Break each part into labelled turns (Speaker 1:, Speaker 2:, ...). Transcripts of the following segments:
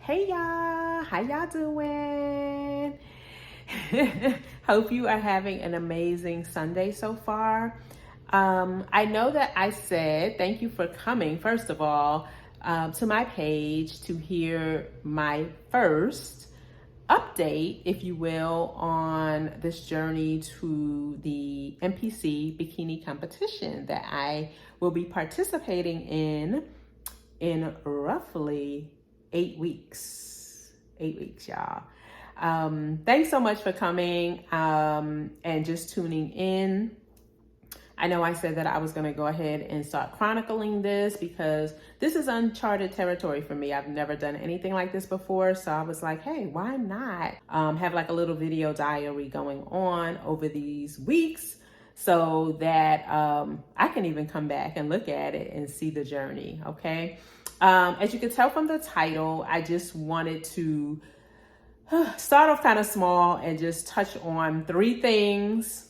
Speaker 1: Hey y'all, how y'all doing? Hope you are having an amazing Sunday so far. I know that I said thank you for coming, first of all, to my page to hear my first update, if you will, on this journey to the NPC Bikini Competition that I will be participating in roughly 8 weeks. 8 weeks, y'all. Thanks so much for coming and just tuning in. I know I said that I was going to go ahead and start chronicling this because this is uncharted territory for me. I've never done anything like this before. So I was like, hey, why not have like a little video diary going on over these weeks so that I can even come back and look at it and see the journey, okay? As you can tell from the title, I just wanted to start off kind of small and just touch on 3 things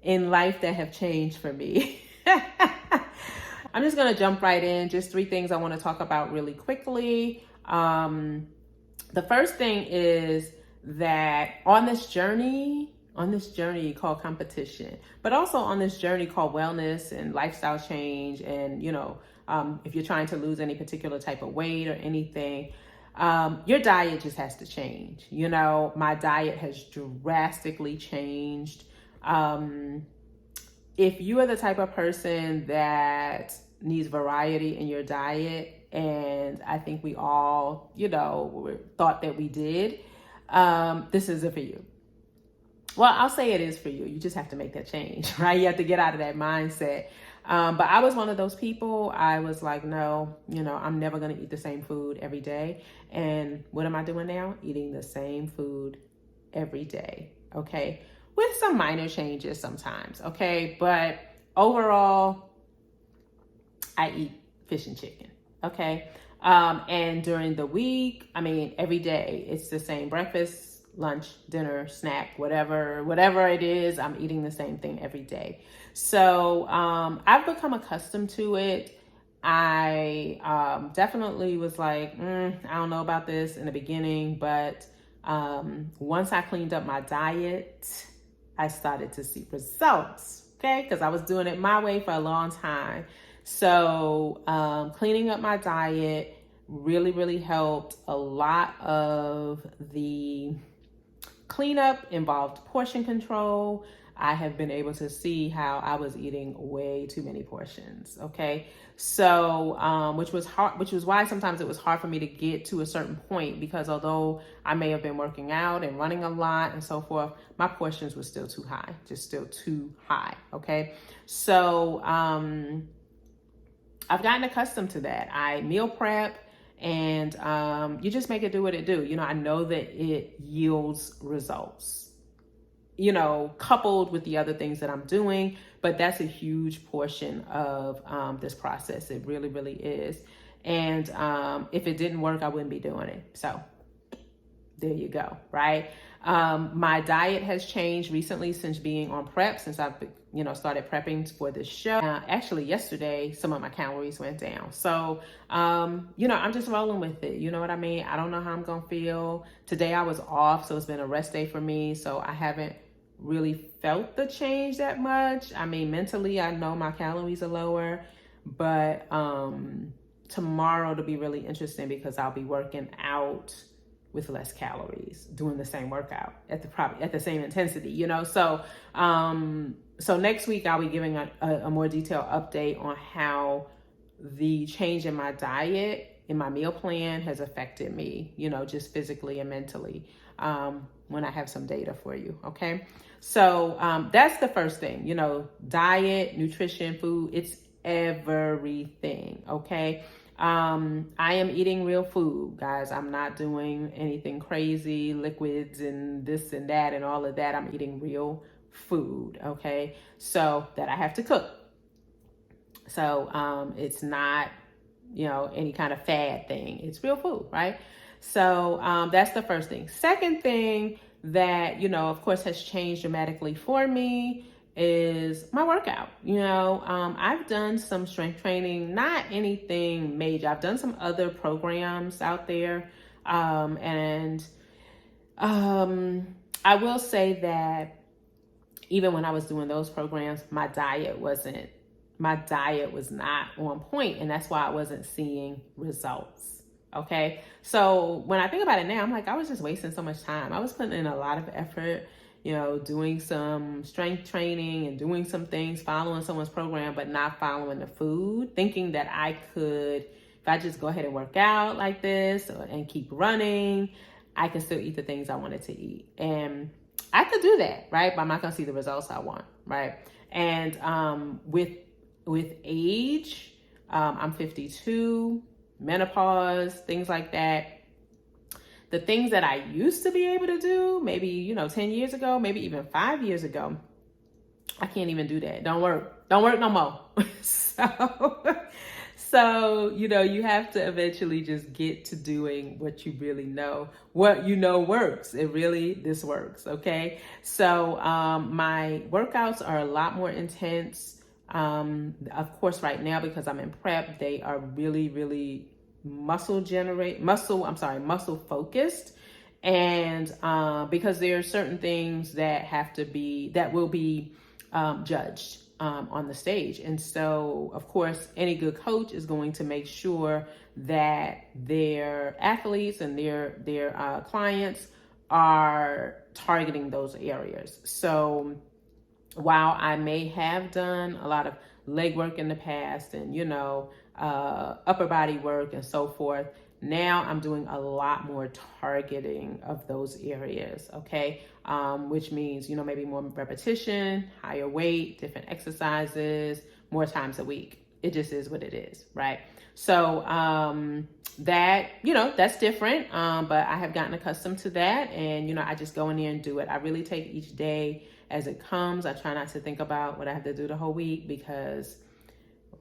Speaker 1: in life that have changed for me. I'm just going to jump right in. Just 3 things I want to talk about really quickly. The first thing is that on this journey called competition, but also on this journey called wellness and lifestyle change, and if you're trying to lose any particular type of weight or anything, your diet just has to change. My diet has drastically changed. If you are the type of person that needs variety in your diet, and I think we all, thought that we did, this isn't for you. Well, I'll say it is for you. You just have to make that change, right? You have to get out of that mindset. But I was one of those people. I was like, no, I'm never going to eat the same food every day. And what am I doing now? Eating the same food every day. Okay. With some minor changes sometimes. Okay. But overall, I eat fish and chicken. Okay. And during the week, every day it's the same breakfast, lunch, dinner, snack, whatever it is, I'm eating the same thing every day. So I've become accustomed to it. I definitely was like, I don't know about this in the beginning, but once I cleaned up my diet, I started to see results, okay? Because I was doing it my way for a long time. So cleaning up my diet really, really helped. A lot of the cleanup involved portion control. I have been able to see how I was eating way too many portions. Okay. So, which was why sometimes it was hard for me to get to a certain point, because although I may have been working out and running a lot and so forth, my portions were still too high, Okay. So, I've gotten accustomed to that. I meal prep. And you just make it do what it do. I know that it yields results, coupled with the other things that I'm doing. But that's a huge portion of this process. It really, really is. And if it didn't work, I wouldn't be doing it. So there you go, right? My diet has changed recently since being on prep, since I've started prepping for this show. Actually, yesterday, some of my calories went down. So, I'm just rolling with it. You know what I mean? I don't know how I'm going to feel. Today I was off, so it's been a rest day for me. So I haven't really felt the change that much. Mentally, I know my calories are lower, but tomorrow it'll be really interesting because I'll be working out with less calories, doing the same workout at the same intensity, So next week I'll be giving a more detailed update on how the change in my diet, in my meal plan, has affected me, just physically and mentally, when I have some data for you. Okay. So that's the first thing, diet, nutrition, food, it's everything. Okay. I am eating real food, guys. I'm not doing anything crazy, liquids and this and that and all of that. I'm eating real food, okay? So that I have to cook. So it's not, any kind of fad thing. It's real food, right? So that's the first thing. Second thing that, of course, has changed dramatically for me is my workout. I've done some strength training, not anything major. I've done some other programs out there I will say that even when I was doing those programs, my diet was not on point, and that's why I wasn't seeing results. Okay. So when I think about it now, I'm like, I was just wasting so much time. I was putting in a lot of effort, doing some strength training and doing some things, following someone's program, but not following the food, thinking that I could, if I just go ahead and work out like this and keep running, I can still eat the things I wanted to eat. And I could do that, right? But I'm not going to see the results I want, right? And with age, I'm 52, menopause, things like that. The things that I used to be able to do, maybe, 10 years ago, maybe even 5 years ago, I can't even do that. Don't work no more. So, you have to eventually just get to doing what you really know. What you know works. This works, okay? So my workouts are a lot more intense. Of course, right now, because I'm in prep, they are really, really muscle focused. And because there are certain things that will be judged on the stage. And so, of course, any good coach is going to make sure that their athletes and their clients are targeting those areas. So while I may have done a lot of leg work in the past and, upper body work and so forth, now I'm doing a lot more targeting of those areas, okay? Which means, maybe more repetition, higher weight, different exercises, more times a week. It just is what it is, right? So that's different, but I have gotten accustomed to that. And, I just go in there and do it. I really take each day as it comes. I try not to think about what I have to do the whole week, because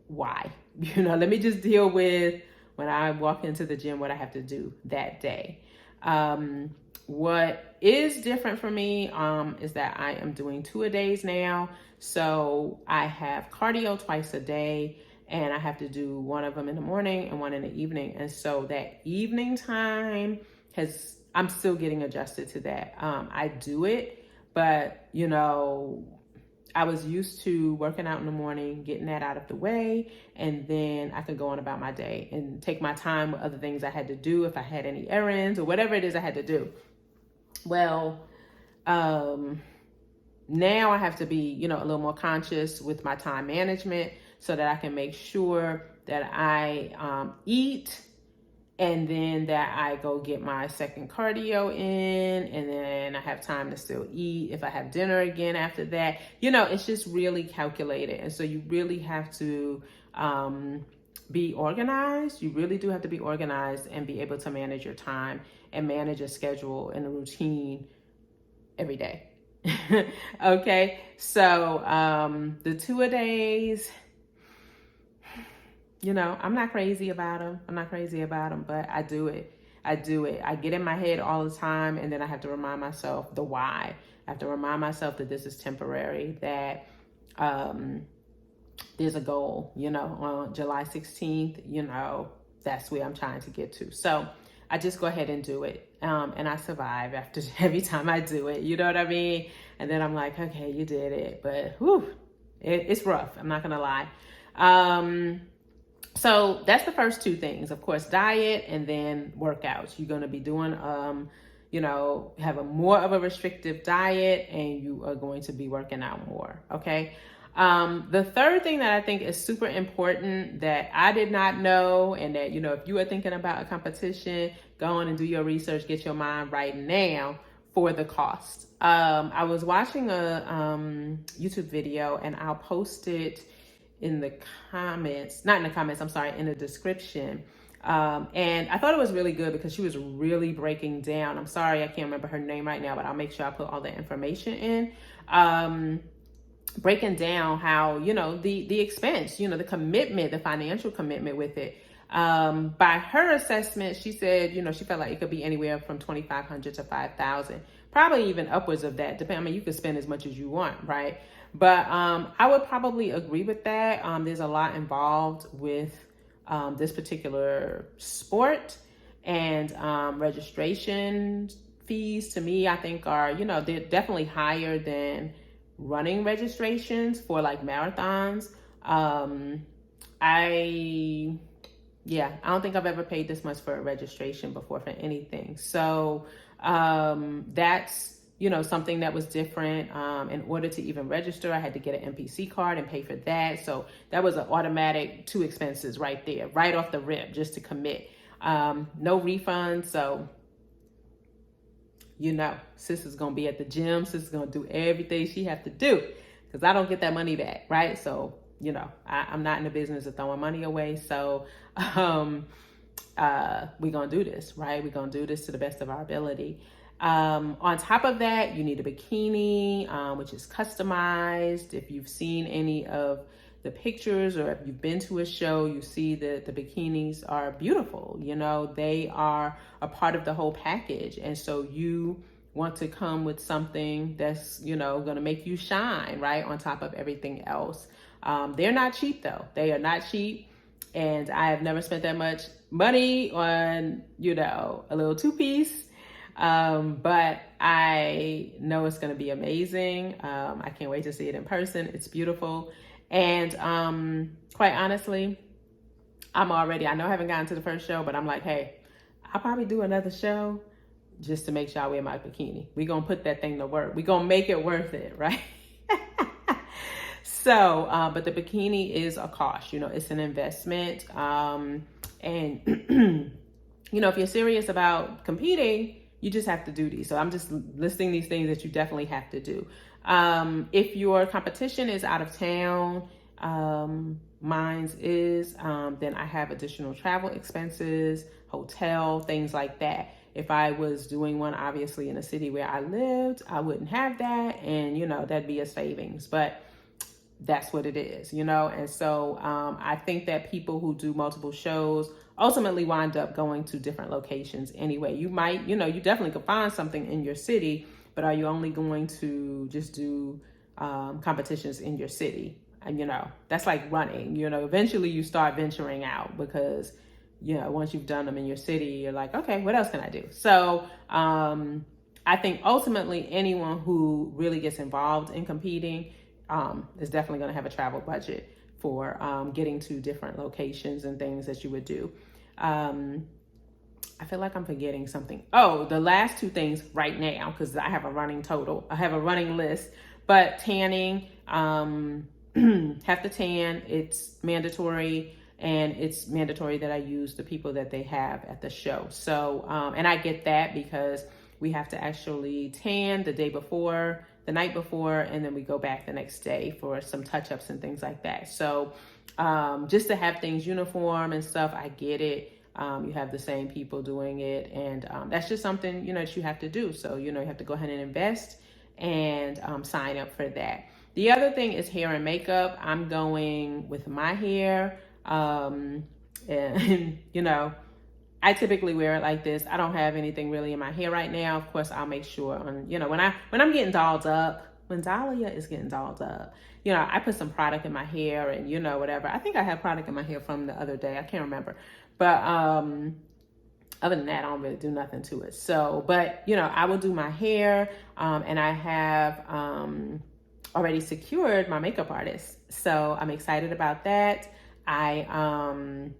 Speaker 1: why? Let me just deal with when I walk into the gym, what I have to do that day. What is different for me is that I am doing 2-a-days now. So I have cardio twice a day, and I have to do one of them in the morning and one in the evening. And so that evening time I'm still getting adjusted to that. I do it, but I was used to working out in the morning, getting that out of the way, and then I could go on about my day and take my time with other things I had to do, if I had any errands or whatever it is I had to do. Well, now I have to be, a little more conscious with my time management so that I can make sure that I eat, and then that I go get my second cardio in, and then I have time to still eat if I have dinner again after that. It's just really calculated. And so you really have to be organized. You really do have to be organized and be able to manage your time and manage a schedule and a routine every day. Okay, so the 2-a-days, I'm not crazy about them. But I do it. I get in my head all the time, and then I have to remind myself the why. I have to remind myself that this is temporary, that there's a goal, on July 16th, that's where I'm trying to get to. So I just go ahead and do it. And I survive after every time I do it, you know what I mean? And then I'm like, okay, you did it, but it's rough. I'm not going to lie. So that's the first two things, of course, diet and then workouts. You're going to be doing, have a more of a restrictive diet, and you are going to be working out more. Okay. The third thing that I think is super important that I did not know, and that, if you are thinking about a competition, go on and do your research, get your mind right now for the cost. I was watching a YouTube video, and I'll post it in the comments, not in the comments, I'm sorry, in the description. And I thought it was really good because she was really breaking down. I'm sorry, I can't remember her name right now, but I'll make sure I put all the information in. Breaking down how, the expense, the commitment, the financial commitment with it. By her assessment, she said, she felt like it could be anywhere from $2,500 to $5,000, probably even upwards of that. You could spend as much as you want, right? But I would probably agree with that. There's a lot involved with this particular sport. And registration fees to me, I think are, they're definitely higher than running registrations for like marathons. I don't think I've ever paid this much for a registration before for anything. So that's, something that was different. In order to even register, I had to get an NPC card and pay for that. So that was an automatic 2 expenses right there, right off the rip, just to commit. No refunds. So, sis is going to be at the gym. Sis is going to do everything she have to do because I don't get that money back. Right. So, I'm not in the business of throwing money away. So, we're going to do this, right? We're going to do this to the best of our ability. On top of that, you need a bikini, which is customized. If you've seen any of the pictures or if you've been to a show, you see that the bikinis are beautiful. They are a part of the whole package. And so you want to come with something that's, going to make you shine, right? On top of everything else. They're not cheap though. They are not cheap. And I have never spent that much money on, a little 2-piece. But I know it's going to be amazing. I can't wait to see it in person. It's beautiful. And quite honestly, I know I haven't gotten to the first show, but I'm like, hey, I'll probably do another show just to make sure I wear my bikini. We're going to put that thing to work. We're going to make it worth it, right? So, but the bikini is a cost, it's an investment. And, if you're serious about competing, you just have to do these. So I'm just listing these things that you definitely have to do. If your competition is out of town, mine's is, then I have additional travel expenses, hotel, things like that. If I was doing one, obviously in a city where I lived, I wouldn't have that. And, that'd be a savings, but that's what it is, And so I think that people who do multiple shows ultimately wind up going to different locations anyway. You might, you definitely could find something in your city, but are you only going to just do competitions in your city? And, that's like running, eventually you start venturing out because, once you've done them in your city, you're like, okay, what else can I do? So I think ultimately anyone who really gets involved in competing is definitely going to have a travel budget for getting to different locations and things that you would do. I feel like I'm forgetting something. Oh, the last 2 things right now, because I have a running list, but tanning, have to tan. It's mandatory, and it's mandatory that I use the people that they have at the show. So, and I get that because we have to actually tan the night before, and then we go back the next day for some touch-ups and things like that. So just to have things uniform and stuff, I get it. You have the same people doing it, and that's just something, that you have to do. So, you have to go ahead and invest and sign up for that. The other thing is hair and makeup. I'm going with my hair, and I typically wear it like this. I don't have anything really in my hair right now. Of course, I'll make sure when I'm getting dolled up, when Dahlia is getting dolled up, I put some product in my hair and, whatever. I think I have product in my hair from the other day. I can't remember. But other than that, I don't really do nothing to it. So, but, I will do my hair, and I have already secured my makeup artist. So I'm excited about that. But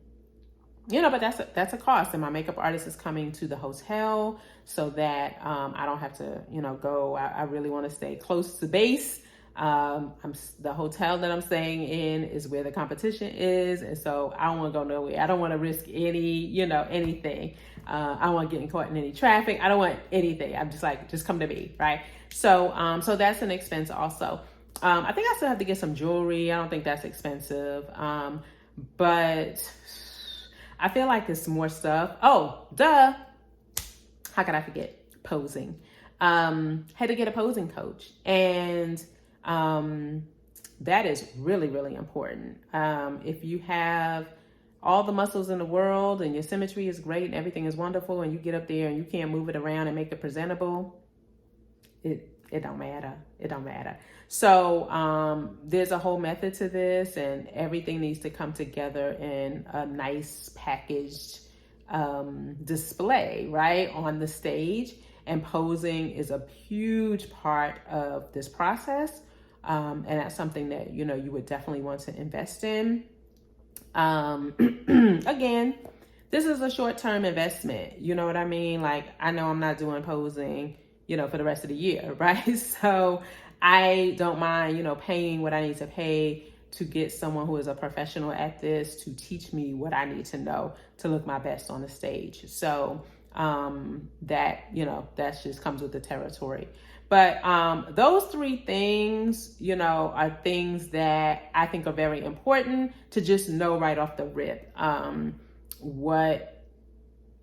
Speaker 1: that's a cost, and my makeup artist is coming to the hotel so that I don't have to, go. I really want to stay close to base. The hotel that I'm staying in is where the competition is, and so I don't want to go nowhere. I don't want to risk any, anything. I don't want getting caught in any traffic. I don't want anything. I'm just like, just come to me, right? So, so that's an expense also. I think I still have to get some jewelry. I don't think that's expensive, but I feel like it's more stuff. Oh, duh. How could I forget? Posing. Had to get a posing coach. And that is really, really important. If you have all the muscles in the world and your symmetry is great and everything is wonderful and you get up there and you can't move it around and make it presentable, it don't matter. It don't matter. So there's a whole method to this, and everything needs to come together in a nice packaged display, right, on the stage. And posing is a huge part of this process. And that's something that, you would definitely want to invest in. Again, this is a short-term investment. You know what I mean? Like, I know I'm not doing posing, for the rest of the year, right? So I don't mind, paying what I need to pay to get someone who is a professional at this to teach me what I need to know to look my best on the stage. So that just comes with the territory. But those three things, are things that I think are very important to just know right off the rip.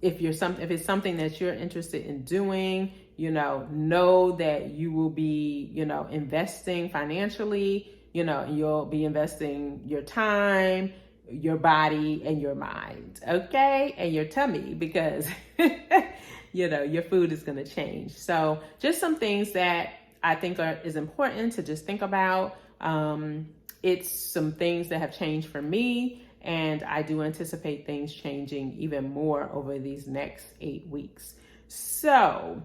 Speaker 1: If it's something that you're interested in doing, know that you will be, investing financially, you'll be investing your time, your body, and your mind, okay? And your tummy, because, your food is going to change. So just some things that I think is important to just think about. It's some things that have changed for me, and I do anticipate things changing even more over these next 8 weeks. So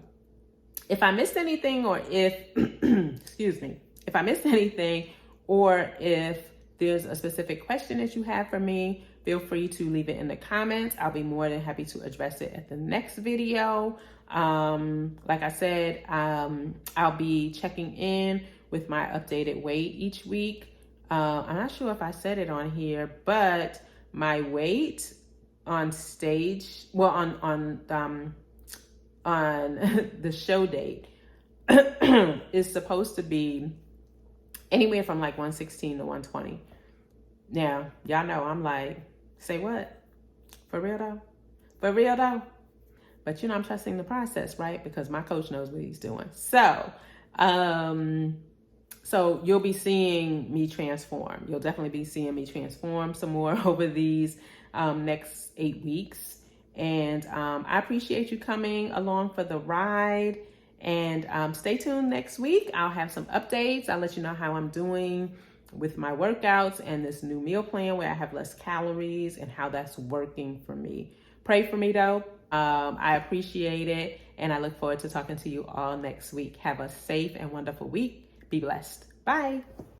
Speaker 1: if I missed anything, or if, if I missed anything, or if there's a specific question that you have for me, feel free to leave it in the comments. I'll be more than happy to address it at the next video. Like I said, I'll be checking in with my updated weight each week. I'm not sure if I said it on here, but my weight on stage, well, on the show date is supposed to be anywhere from like 116 to 120. Now, y'all know I'm like, say what? For real though? For real though? But I'm trusting the process, right? Because my coach knows what he's doing. So, so you'll be seeing me transform. You'll definitely be seeing me transform some more over these next 8 weeks. And I appreciate you coming along for the ride. And stay tuned next week. I'll have some updates. I'll let you know how I'm doing with my workouts and this new meal plan where I have less calories and how that's working for me. Pray for me though. I appreciate it. And I look forward to talking to you all next week. Have a safe and wonderful week. Be blessed. Bye.